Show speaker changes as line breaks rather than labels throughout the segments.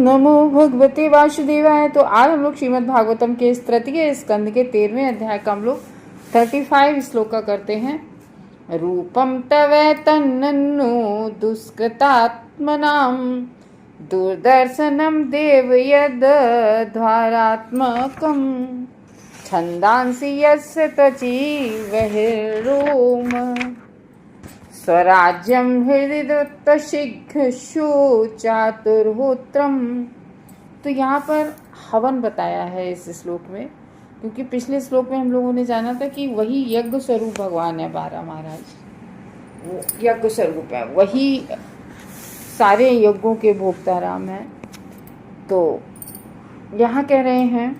नमो भगवते वासुदेवाय। तो आज हम लोग श्रीमद् भागवतम के इस तृतीय स्कंद के 13वें अध्याय का हम लोग 35 श्लोक का करते हैं। रूपम तवै तन्नन्नु दुष्कृतात्मनाम दूरदर्शनम देव यद द्वारात्मकम छंदांसि यस्य त्वचि बहिर्रोम स्वराज्यम हृदय शीघ्रशु चातुर्होत्रम। तो यहाँ पर हवन बताया है इस श्लोक में, क्योंकि पिछले श्लोक में हम लोगों ने जाना था कि वही यज्ञ स्वरूप भगवान है। बारह महाराज वो यज्ञ स्वरूप है, वही सारे यज्ञों के भोक्ता राम है। तो यहाँ कह रहे हैं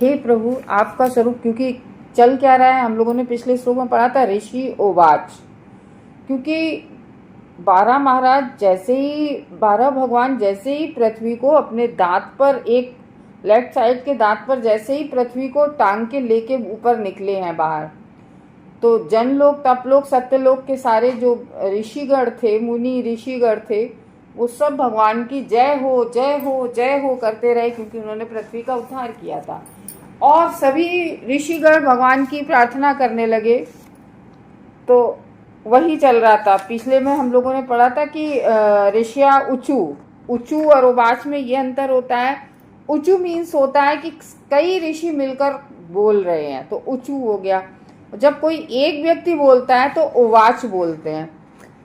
हे प्रभु आपका स्वरूप, क्योंकि चल क्या रहा है हम लोगों ने पिछले श्लोक में पढ़ा था ऋषि ओवाच, क्योंकि 12 महाराज जैसे ही 12 भगवान जैसे ही पृथ्वी को अपने दांत पर, एक लेफ्ट साइड के दांत पर जैसे ही पृथ्वी को टांग के लेके ऊपर निकले हैं बाहर, तो जन लोग, तप लोग, सत्य लोग के सारे जो ऋषिगण थे, मुनि ऋषिगण थे, वो सब भगवान की जय हो जय हो जय हो करते रहे, क्योंकि उन्होंने पृथ्वी का उद्धार किया था। और सभी ऋषिगण भगवान की प्रार्थना करने लगे। तो वही चल रहा था। पिछले में हम लोगों ने पढ़ा था कि ऋषिया ऊंचू और उवाच में ये अंतर होता है। ऊंचू मीन्स होता है कि कई ऋषि मिलकर बोल रहे हैं, तो ऊंचू हो गया। जब कोई एक व्यक्ति बोलता है तो उवाच बोलते हैं।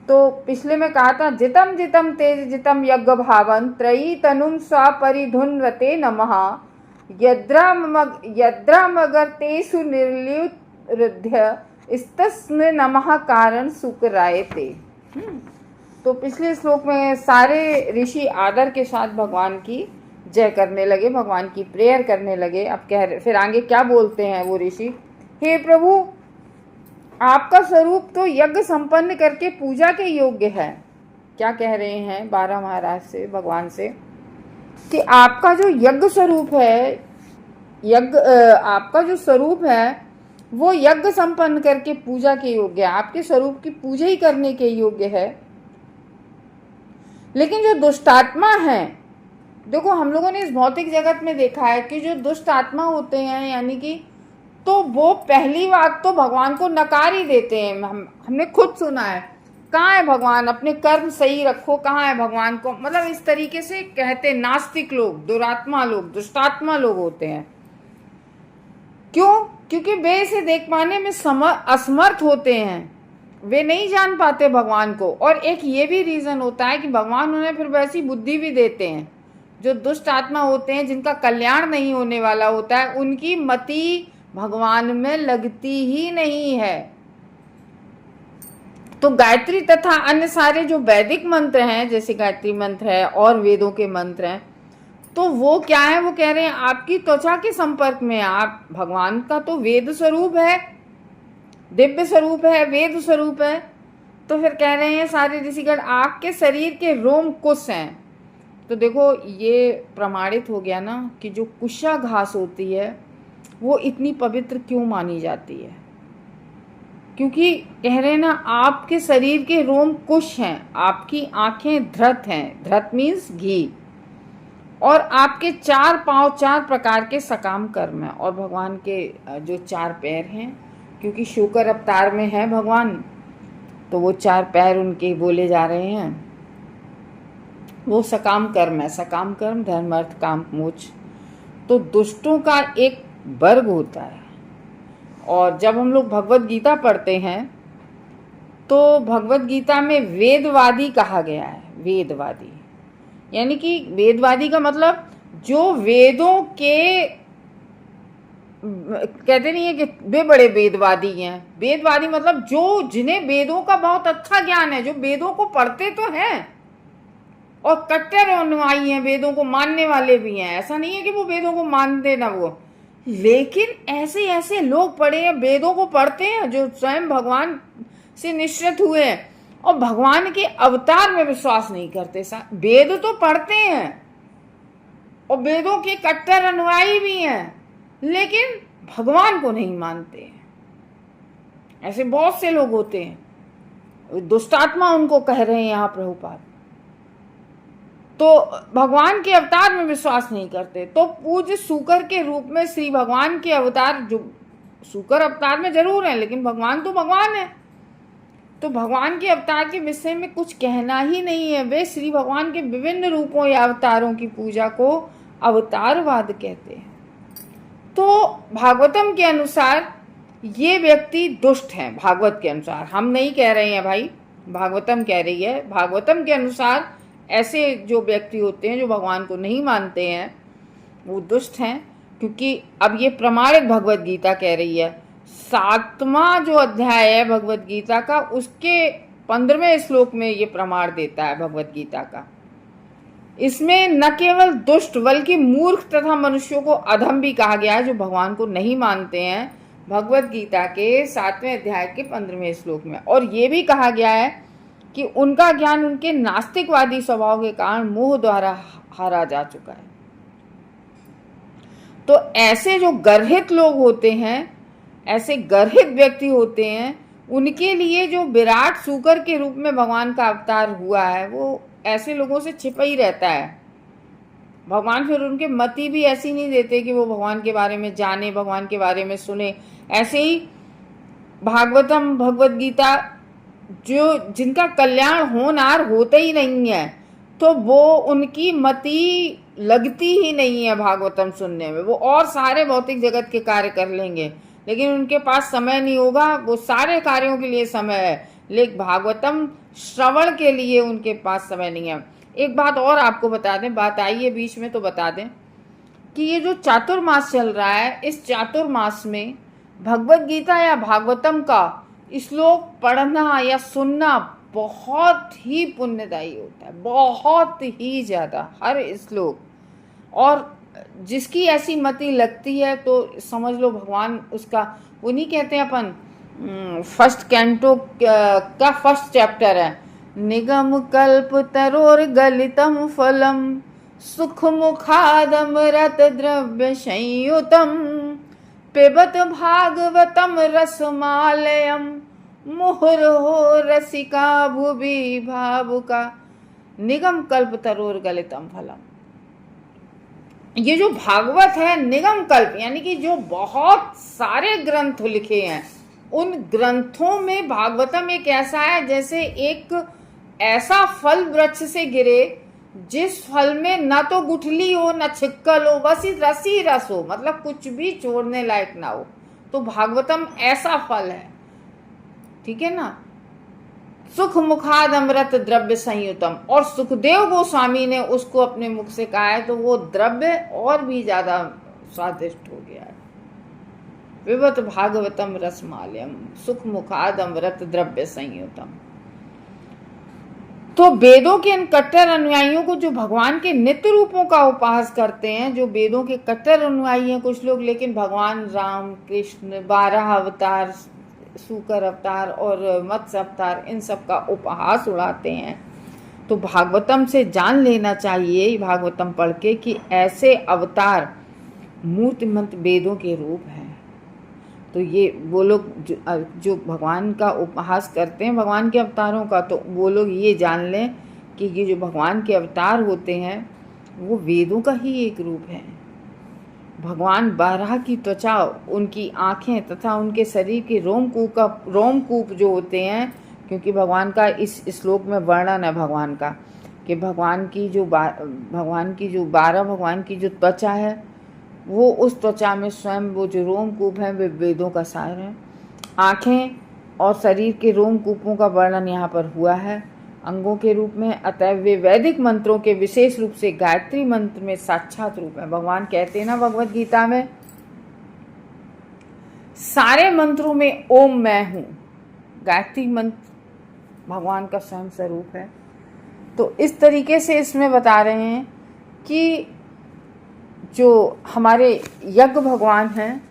तो पिछले में कहा था जितम जितम तेज जितम यज्ञ भावन त्रयी तनुम स्वपरिधुन्वते नमः यद्रामगर तेसु निर्ल्युद्ध इस्तस्मै नमः कारण सुकरायते। तो पिछले श्लोक में सारे ऋषि आदर के साथ भगवान की जय करने लगे, भगवान की प्रेयर करने लगे। अब फिर आगे क्या बोलते हैं वो ऋषि, हे प्रभु आपका स्वरूप तो यज्ञ संपन्न करके पूजा के योग्य है। क्या कह रहे हैं 12 महाराज से, भगवान से, कि आपका जो यज्ञ स्वरूप है, आपका जो स्वरूप है वो यज्ञ संपन्न करके पूजा के योग्य है, आपके स्वरूप की पूजा ही करने के योग्य है। लेकिन जो दुष्टात्मा है, देखो हम लोगों ने इस भौतिक जगत में देखा है कि जो दुष्ट आत्मा होते हैं, यानी कि तो वो पहली बात तो भगवान को नकार ही देते हैं। हमने खुद सुना है, कहाँ है भगवान, अपने कर्म सही रखो, कहाँ है भगवान को, मतलब इस तरीके से कहते नास्तिक लोग, दुरात्मा लोग, दुष्टात्मा लोग होते हैं। क्यों? क्योंकि वे इसे देख पाने में असमर्थ होते हैं, वे नहीं जान पाते भगवान को। और एक ये भी रीजन होता है कि भगवान उन्हें फिर वैसी बुद्धि भी देते हैं। जो दुष्ट आत्मा होते हैं, जिनका कल्याण नहीं होने वाला होता है, उनकी मति भगवान में लगती ही नहीं है। तो गायत्री तथा अन्य सारे जो वैदिक मंत्र हैं, जैसे गायत्री मंत्र है और वेदों के मंत्र हैं, तो वो क्या है, वो कह रहे हैं आपकी त्वचा के संपर्क में। आप भगवान का तो वेद स्वरूप है, दिव्य स्वरूप है, वेद स्वरूप है। तो फिर कह रहे हैं सारे ऋषिगण आपके शरीर के रोम कुश हैं। तो देखो ये प्रमाणित हो गया ना कि जो कुशा घास होती है वो इतनी पवित्र क्यों मानी जाती है, क्योंकि कह रहे हैं ना आपके शरीर के रोम कुश हैं, आपकी आंखें धृत हैं, धृत मीन्स घी, और आपके 4 पांव 4 प्रकार के सकाम कर्म हैं, और भगवान के जो 4 पैर हैं, क्योंकि शूकर अवतार में है भगवान, तो वो 4 पैर उनके बोले जा रहे हैं। वो सकाम कर्म है, सकाम कर्म धर्म अर्थ काम मोक्ष। तो दुष्टों का एक वर्ग होता है। और जब हम लोग भगवत गीता पढ़ते हैं तो भगवत गीता में वेदवादी कहा गया है। वेदवादी यानी कि वेदवादी का मतलब जो वेदों के, कहते नहीं है कि वे बड़े वेदवादी हैं। वेदवादी मतलब जो जिन्हें वेदों का बहुत अच्छा ज्ञान है, जो वेदों को पढ़ते तो हैं और कट्टर अनुयायी हैं, वेदों को मानने वाले भी हैं। ऐसा नहीं है कि वो वेदों को मानते ना वो, लेकिन ऐसे ऐसे लोग पढ़े हैं, वेदों को पढ़ते हैं, जो स्वयं भगवान से निश्चित हुए हैं और भगवान के अवतार में विश्वास नहीं करते। वेद तो पढ़ते हैं और वेदों के कट्टर अनुयायी भी हैं, लेकिन भगवान को नहीं मानते हैं। ऐसे बहुत से लोग होते हैं, दुष्टात्मा उनको कह रहे हैं यहाँ प्रभुपाद। तो भगवान के अवतार में विश्वास नहीं करते, तो पूज्य सूकर के रूप में श्री भगवान के अवतार, जो सूकर अवतार में जरूर है लेकिन भगवान तो भगवान है, तो भगवान के अवतार के विषय में कुछ कहना ही नहीं है। वे श्री भगवान के विभिन्न रूपों या अवतारों की पूजा को अवतारवाद कहते हैं। तो भागवतम के अनुसार ये व्यक्ति दुष्ट हैं। भागवत के अनुसार, हम नहीं कह रहे हैं भाई, भागवतम कह रही है। भागवतम के अनुसार ऐसे जो व्यक्ति होते हैं जो भगवान को नहीं मानते हैं वो दुष्ट हैं, क्योंकि अब ये प्रमाणित भगवत गीता कह रही है। 7वां जो अध्याय है भगवत गीता का, उसके 15वें श्लोक में ये प्रमाण देता है भगवत गीता का। इसमें न केवल दुष्ट बल्कि मूर्ख तथा मनुष्यों को अधम भी कहा गया है जो भगवान को नहीं मानते हैं, भगवत गीता के 7वें अध्याय के 15वें श्लोक में। और ये भी कहा गया है कि उनका ज्ञान उनके नास्तिकवादी स्वभाव के कारण मोह द्वारा हारा जा चुका है। तो ऐसे जो गर्हित लोग होते हैं, ऐसे गर्हित व्यक्ति होते हैं, उनके लिए जो विराट सूकर के रूप में भगवान का अवतार हुआ है वो ऐसे लोगों से छिपा ही रहता है। भगवान फिर उनके मति भी ऐसी नहीं देते कि वो भगवान के बारे में जाने, भगवान के बारे में सुने। ऐसे ही भागवतम, भगवत गीता, जो जिनका कल्याण होनार होता ही नहीं है, तो वो उनकी मति लगती ही नहीं है भागवतम सुनने में। वो और सारे भौतिक जगत के कार्य कर लेंगे लेकिन उनके पास समय नहीं होगा। वो सारे कार्यों के लिए समय है लेकिन भागवतम श्रवण के लिए उनके पास समय नहीं है। एक बात और आपको बता दें, बात आई है बीच में तो बता दें कि ये जो चातुर्मास चल रहा है, इस चातुर्मास में भगवत गीता या भागवतम का श्लोक पढ़ना या सुनना बहुत ही पुण्यदायी होता है, बहुत ही ज़्यादा, हर श्लोक। और जिसकी ऐसी मति लगती है तो समझ लो भगवान उसका, वो नहीं कहते अपन, फर्स्ट कैंटो का फर्स्ट चैप्टर है, निगम कल्प तरोर गलितम फलम सुख मुखादम रत द्रव्य संयुतम पिबत भागवतम रसमालयम मुहुर्हो रसिका भुवि भावुका निगम कल्प तरोर गलितम फलम। ये जो भागवत है निगम कल्प, यानी कि जो बहुत सारे ग्रंथ लिखे हैं, उन ग्रंथों में भागवतम एक ऐसा है जैसे एक ऐसा फल वृक्ष से गिरे जिस फल में ना तो गुठली हो ना छिक्कल हो, बस रस ही रस हो, मतलब कुछ भी छोड़ने लायक ना हो। तो भागवतम ऐसा फल है, ठीक है ना। सुख मुखाद अमृत द्रव्य संयुतम, और सुखदेव गोस्वामी ने उसको अपने मुख से कहा है तो वो द्रव्य और भी ज्यादा स्वादिष्ट हो गया है। विवत भागवतम रसमालयम सुख मुखाद अमृत द्रव्य संयुतम। तो वेदों के इन कट्टर अनुयायियों को जो भगवान के नित्य रूपों का उपहास करते हैं, जो वेदों के कट्टर अनुयायी हैं कुछ लोग, लेकिन भगवान राम कृष्ण 12 अवतार, सूकर अवतार और मत्स्य अवतार, इन सब का उपहास उड़ाते हैं। तो भागवतम से जान लेना चाहिए, भागवतम पढ़ के, कि ऐसे अवतार मूर्तिमंत वेदों के रूप हैं। तो ये वो लोग जो भगवान का उपहास करते हैं, भगवान के अवतारों का, तो वो लोग ये जान लें कि ये जो भगवान के अवतार होते हैं वो वेदों का ही एक रूप है। भगवान बारह की त्वचा, उनकी आँखें तथा उनके शरीर के रोमकूप जो होते हैं, क्योंकि भगवान का इस श्लोक में वर्णन है भगवान का कि भगवान की जो 12 भगवान की जो त्वचा है, वो उस त्वचा में स्वयं वो जो रोमकूप हैं वे वेदों का सार है। आँखें और शरीर के रोमकूपों का वर्णन यहाँ पर हुआ है अंगों के रूप में, अतएव वे वैदिक मंत्रों के विशेष रूप से गायत्री मंत्र में साक्षात रूप है। भगवान कहते हैं ना भगवत गीता में, सारे मंत्रों में ओम मैं हूँ, गायत्री मंत्र भगवान का स्वयं स्वरूप है। तो इस तरीके से इसमें बता रहे हैं कि जो हमारे यज्ञ भगवान हैं,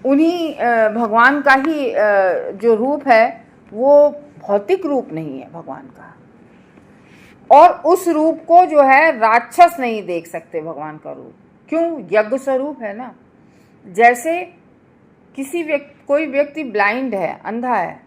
उन्हीं भगवान का ही जो रूप है वो भौतिक रूप नहीं है भगवान का, और उस रूप को जो है राक्षस नहीं देख सकते भगवान का रूप। क्यों? यज्ञ स्वरूप है ना। जैसे कोई व्यक्ति ब्लाइंड है, अंधा है,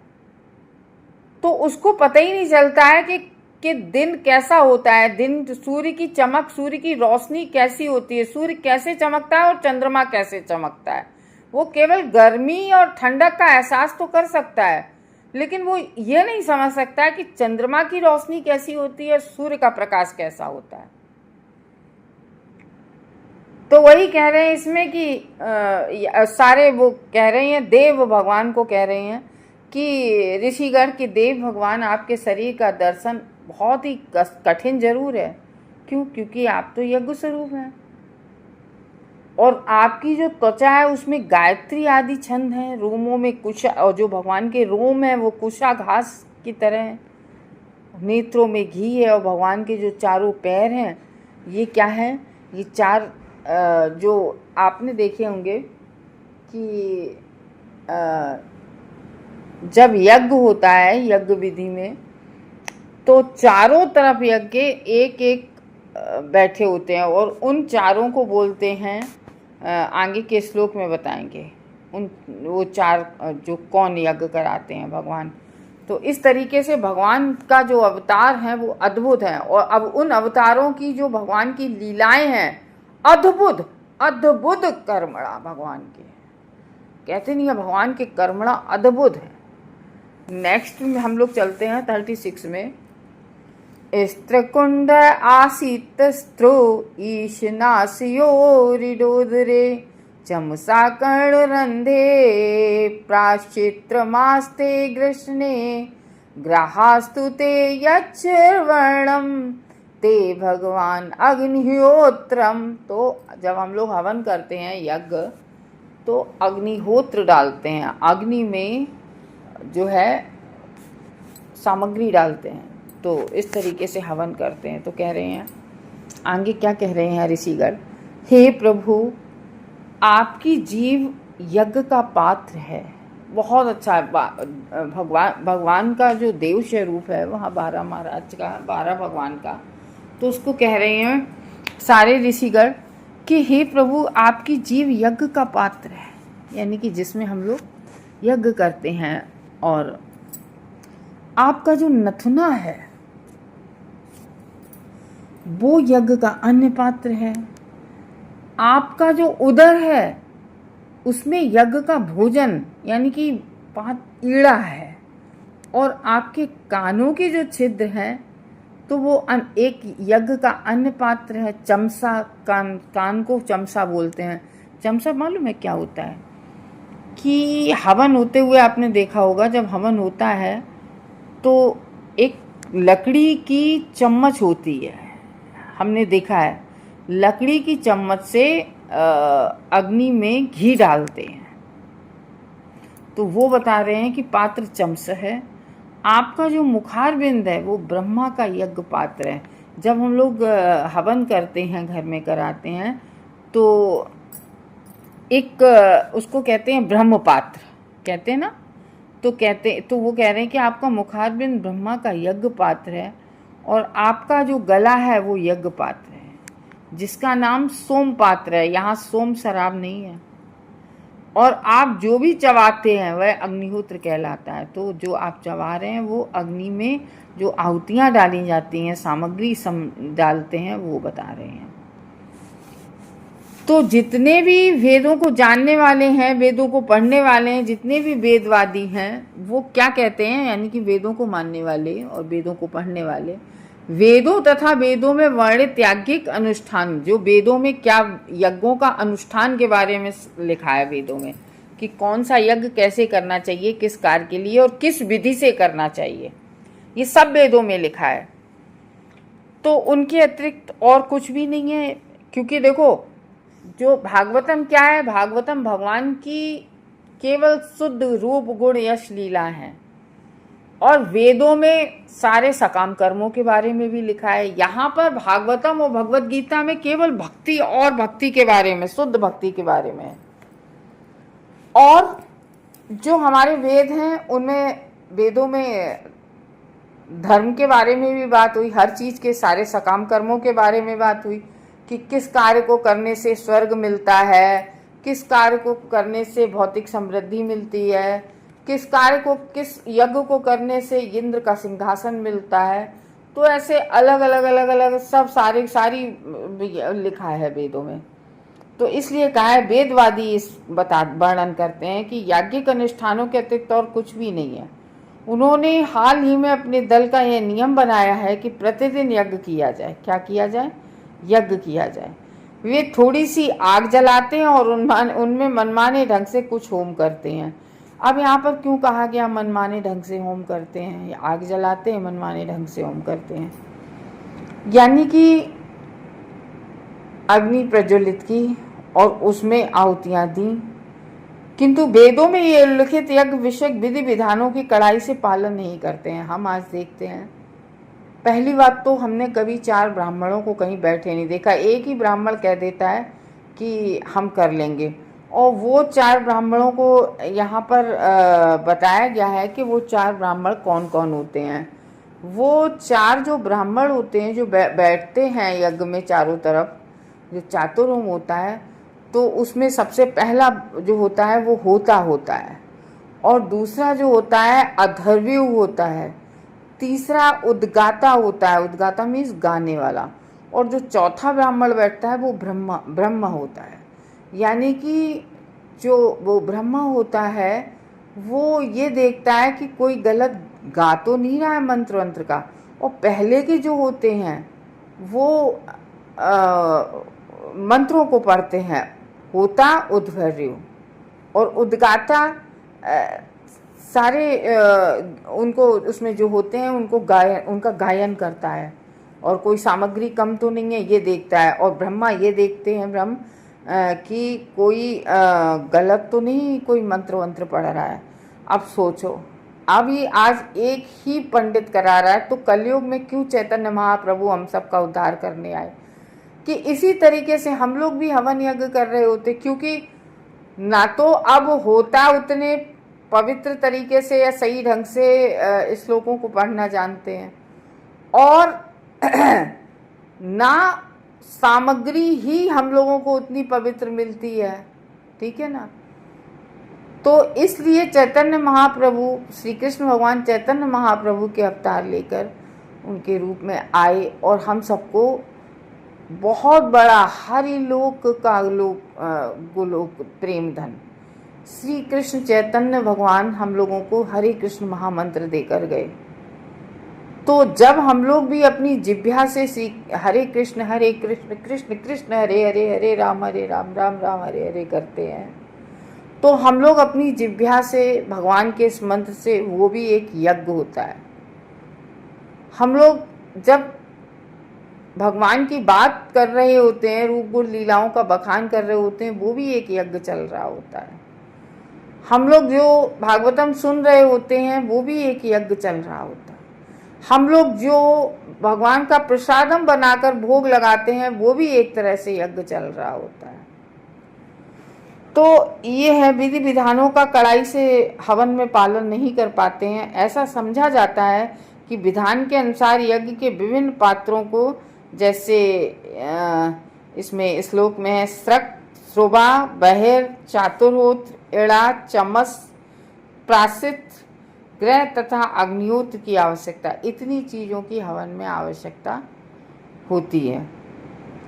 तो उसको पता ही नहीं चलता है कि कि दिन कैसा होता है, दिन सूर्य की चमक, सूर्य की रोशनी कैसी होती है, सूर्य कैसे चमकता है और चंद्रमा कैसे चमकता है। वो केवल गर्मी और ठंडक का एहसास तो कर सकता है, लेकिन वो ये नहीं समझ सकता है कि चंद्रमा की रोशनी कैसी होती है, सूर्य का प्रकाश कैसा होता है। तो वही कह रहे हैं इसमें कि सारे वो कह रहे हैं, देव भगवान को कह रहे हैं कि ऋषिगण के देव भगवान, आपके शरीर का दर्शन बहुत ही कठिन जरूर है। क्यों? क्योंकि आप तो यज्ञ स्वरूप हैं और आपकी जो त्वचा है उसमें गायत्री आदि छंद हैं, रोमों में कुशा, और जो भगवान के रोम है वो कुशा घास की तरह है, नेत्रों में घी है, और भगवान के जो चारों पैर हैं ये क्या है, ये चार जो आपने देखे होंगे कि जब यज्ञ होता है, यज्ञ विधि में, तो चारों तरफ यज्ञ के एक एक बैठे होते हैं और उन चारों को बोलते हैं, आगे के श्लोक में बताएंगे उन वो चार जो कौन यज्ञ कराते हैं भगवान। तो इस तरीके से भगवान का जो अवतार है वो अद्भुत है, और अब उन अवतारों की जो भगवान की लीलाएं हैं अद्भुत अद्भुत कर्मणा, भगवान के कहते नहीं है, भगवान के कर्मणा अद्भुत है। नेक्स्ट में हम लोग चलते हैं 36 में। स्त्रकुंड आसीत स्त्रो ईशनास्योरिडोदरे चमसा कर्ण रंधे प्राश्चित्रमास्ते कृष्णे ग्राहास्तु ते यच्छर्वणम ते भगवान अग्निहोत्रम। तो जब हम लोग हवन करते हैं यज्ञ, तो अग्निहोत्र डालते हैं, अग्नि में जो है सामग्री डालते हैं, तो इस तरीके से हवन करते हैं। तो कह रहे हैं आगे, क्या कह रहे हैं ऋषिगण, हे प्रभु आपकी जीव यज्ञ का पात्र है। बहुत अच्छा है, भगवान का जो देव स्वरूप है वहाँ 12 महाराज का, 12 भगवान का, तो उसको कह रहे हैं सारे ऋषिगण कि हे प्रभु आपकी जीव यज्ञ का पात्र है, यानी कि जिसमें हम लोग यज्ञ करते हैं, और आपका जो नथुना है वो यज्ञ का अन्य पात्र है, आपका जो उदर है उसमें यज्ञ का भोजन यानी कि 5 ईड़ा है, और आपके कानों के जो छिद्र हैं तो वो एक यज्ञ का अन्य पात्र है। चमसा, कान को चमसा बोलते हैं। चमसा मालूम है क्या होता है? कि हवन होते हुए आपने देखा होगा, जब हवन होता है तो एक लकड़ी की चम्मच होती है, हमने देखा है, लकड़ी की चम्मच से अग्नि में घी डालते हैं। तो वो बता रहे हैं कि पात्र चमस है। आपका जो मुखारबिंद है वो ब्रह्मा का यज्ञ पात्र है। जब हम लोग हवन करते हैं, घर में कराते हैं, तो एक उसको कहते हैं ब्रह्म पात्र, कहते हैं ना, तो वो कह रहे हैं कि आपका मुखारबिंद ब्रह्मा का यज्ञ पात्र है, और आपका जो गला है वो यज्ञ पात्र है, जिसका नाम सोम पात्र है। यहाँ सोम शराब नहीं है, और आप जो भी चबाते हैं वह अग्निहोत्र कहलाता है। तो जो आप चबा रहे हैं वो अग्नि में जो आहुतियाँ डाली जाती हैं, सामग्री डालते हैं, वो बता रहे हैं। तो जितने भी वेदों को जानने वाले हैं, वेदों को पढ़ने वाले हैं, जितने भी वेदवादी हैं, वो क्या कहते हैं, यानी कि वेदों को मानने वाले और वेदों को पढ़ने वाले, वेदों तथा वेदों में वर्णित याज्ञिक अनुष्ठान, जो वेदों में क्या यज्ञों का अनुष्ठान के बारे में लिखा है वेदों में, कि कौन सा यज्ञ कैसे करना चाहिए, किस कार्य के लिए और किस विधि से करना चाहिए, ये सब वेदों में लिखा है। तो उनके अतिरिक्त और कुछ भी नहीं है। क्योंकि देखो, जो भागवतम क्या है, भागवतम भगवान की केवल शुद्ध रूप गुण यश लीला है, और वेदों में सारे सकाम कर्मों के बारे में भी लिखा है। यहाँ पर भागवतम और भगवत गीता में केवल भक्ति और भक्ति के बारे में, शुद्ध भक्ति के बारे में। और जो हमारे वेद हैं उनमें, वेदों में धर्म के बारे में भी बात हुई, हर चीज के सारे सकाम कर्मों के बारे में बात हुई, कि किस कार्य को करने से स्वर्ग मिलता है, किस कार्य को करने से भौतिक समृद्धि मिलती है, किस कार्य को, किस यज्ञ को करने से इंद्र का सिंहासन मिलता है। तो ऐसे अलग अलग अलग अलग सब सारी लिखा है वेदों में। तो इसलिए कहा है, वेदवादी इस वर्णन करते हैं कि याज्ञिक अनुष्ठानों के अतिरिक्त और कुछ भी नहीं है। उन्होंने हाल ही में अपने दल का यह नियम बनाया है कि प्रतिदिन यज्ञ किया जाए। क्या किया जाए? यज्ञ किया जाए। वे थोड़ी सी आग जलाते हैं और उनमें मनमाने ढंग से कुछ होम करते हैं। अब यहाँ पर क्यों कहा गया मनमाने ढंग से होम करते हैं? आग जलाते हैं, मनमाने ढंग से होम करते हैं, यानी कि अग्नि प्रज्वलित की और उसमें आहुतियाँ दी, किंतु वेदों में ये उल्लिखित यज्ञ विषयक विधि विधानों की कड़ाई से पालन नहीं करते हैं। हम आज देखते हैं, पहली बात तो हमने कभी 4 ब्राह्मणों को कहीं बैठे नहीं देखा। एक ही ब्राह्मण कह देता है कि हम कर लेंगे, और वो 4 ब्राह्मणों को यहाँ पर बताया गया है कि वो 4 ब्राह्मण कौन कौन होते हैं। वो 4 जो ब्राह्मण होते हैं जो बैठते हैं यज्ञ में चारों तरफ, जो चातुर्होम होता है, तो उसमें सबसे पहला जो होता है वो होता है, और दूसरा जो होता है अधर्व्यू होता है, तीसरा उद्गाता होता है, उद्गाता मीन्स गाने वाला, और जो चौथा ब्राह्मण बैठता है वो ब्रह्म होता है। यानी कि जो वो ब्रह्म होता है वो ये देखता है कि कोई गलत गा तो नहीं रहा है मंत्र वंत्र का, और पहले के जो होते हैं वो मंत्रों को पढ़ते हैं, होता उद्भर्यु, और उद्गाता सारे उनको उसमें जो होते हैं उनका गायन करता है, और कोई सामग्री कम तो नहीं है ये देखता है। और ब्रह्मा ये देखते हैं ब्रह्म कि कोई गलत तो नहीं कोई मंत्र वंत्र पढ़ रहा है। अब सोचो, अब ये आज एक ही पंडित करा रहा है, तो कलयुग में क्यों चैतन्य महाप्रभु हम सबका उद्धार करने आए कि इसी तरीके से हम लोग भी हवन यज्ञ कर रहे होते। क्योंकि ना तो अब होता उतने पवित्र तरीके से या सही ढंग से श्लोकों को पढ़ना जानते हैं, और ना सामग्री ही हम लोगों को उतनी पवित्र मिलती है, ठीक है ना। तो इसलिए चैतन्य महाप्रभु, श्री कृष्ण भगवान चैतन्य महाप्रभु के अवतार लेकर उनके रूप में आए, और हम सबको बहुत बड़ा हरिलोक का गोलोक प्रेम धन श्री कृष्ण चैतन्य भगवान हम लोगों को हरे कृष्ण महामंत्र देकर गए। तो जब हम लोग भी अपनी जिह्वा से हरे कृष्ण कृष्ण कृष्ण हरे हरे, हरे राम राम राम हरे हरे करते हैं, तो हम लोग अपनी जिह्वा से भगवान के इस मंत्र से, वो भी एक यज्ञ होता है। हम लोग जब भगवान की बात कर रहे होते हैं, रूप गुण लीलाओं का बखान कर रहे होते हैं, वो भी एक यज्ञ चल रहा होता है। हम लोग जो भागवतम सुन रहे होते हैं वो भी एक यज्ञ चल रहा होता है। हम लोग जो भगवान का प्रसादम बनाकर भोग लगाते हैं वो भी एक तरह से यज्ञ चल रहा होता है। तो ये है, विधि विधानों का कड़ाई से हवन में पालन नहीं कर पाते हैं। ऐसा समझा जाता है कि विधान के अनुसार यज्ञ के विभिन्न पात्रों को, जैसे इसमें श्लोक में है, स्रक, श्रोबा, बहिर, चातुर्होत्र, एड़ा, चमस, प्रासित, ग्रह तथा अग्निहोत्र की आवश्यकता, इतनी चीज़ों की हवन में आवश्यकता होती है।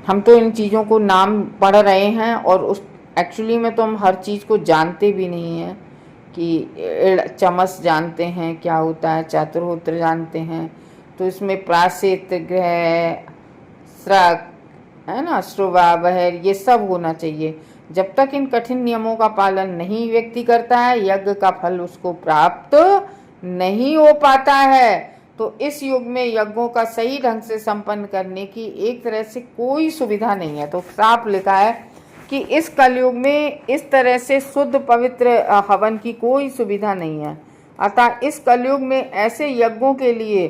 हम तो इन चीज़ों को नाम पढ़ रहे हैं, और उस एक्चुअली में तो हम हर चीज़ को जानते भी नहीं हैं कि चमस जानते हैं क्या होता है, चातुर्होत्र जानते हैं, तो इसमें प्रासित, ग्रह, स्रक, है ना, श्रोवा, बहिर, ये सब होना चाहिए। जब तक इन कठिन नियमों का पालन नहीं व्यक्ति करता है, यज्ञ का फल उसको प्राप्त नहीं हो पाता है। तो इस युग में यज्ञों का सही ढंग से संपन्न करने की एक तरह से कोई सुविधा नहीं है। तो साफ लिखा है कि इस कलयुग में इस तरह से शुद्ध पवित्र हवन की कोई सुविधा नहीं है। अतः इस कलयुग में ऐसे यज्ञों के लिए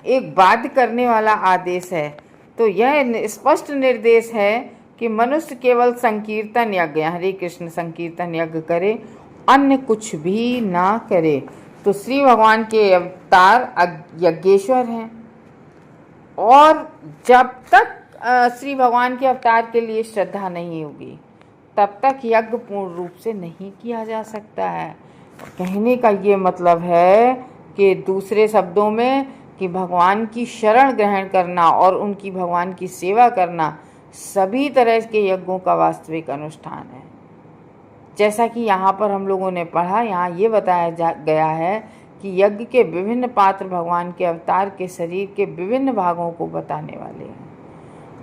एक बाध्य करने वाला आदेश है। तो यह स्पष्ट निर्देश है कि मनुष्य केवल संकीर्तन यज्ञ, हरे कृष्ण संकीर्तन यज्ञ करे, अन्य कुछ भी ना करे। तो श्री भगवान के अवतार यज्ञेश्वर हैं, और जब तक श्री भगवान के अवतार के लिए श्रद्धा नहीं होगी तब तक यज्ञ पूर्ण रूप से नहीं किया जा सकता है। कहने का ये मतलब है कि दूसरे शब्दों में कि भगवान की शरण ग्रहण करना और उनकी भगवान की सेवा करना सभी तरह के यज्ञों का वास्तविक अनुष्ठान है। जैसा कि यहाँ पर हम लोगों ने पढ़ा, यहाँ ये बताया गया है कि यज्ञ के विभिन्न पात्र भगवान के अवतार के शरीर के विभिन्न भागों को बताने वाले हैं।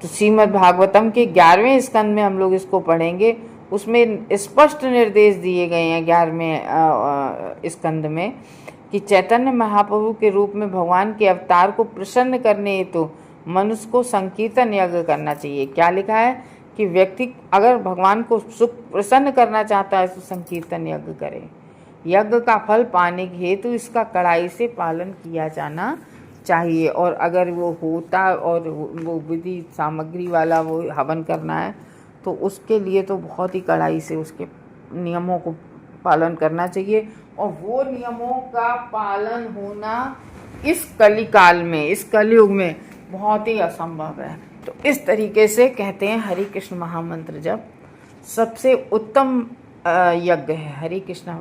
तो श्रीमद् भागवतम के 11वें स्कंद में हम लोग इसको पढ़ेंगे, उसमें स्पष्ट निर्देश दिए गए हैं 11वें स्कंद में कि चैतन्य महाप्रभु के रूप में भगवान के अवतार को प्रसन्न करने हेतु मनुष्य को संकीर्तन यज्ञ करना चाहिए। क्या लिखा है कि व्यक्ति अगर भगवान को सुख प्रसन्न करना चाहता है तो संकीर्तन यज्ञ करे। यज्ञ का फल पाने के हेतु इसका कड़ाई से पालन किया जाना चाहिए, और अगर वो होता और वो विधि सामग्री वाला वो हवन करना है तो उसके लिए तो बहुत ही कड़ाई से उसके नियमों को पालन करना चाहिए, और वो नियमों का पालन होना इस कलिकाल में, इस कलयुग में बहुत ही असंभव है। तो इस तरीके से कहते हैं हरे कृष्ण महामंत्र जप सबसे उत्तम यज्ञ है। हरे कृष्ण।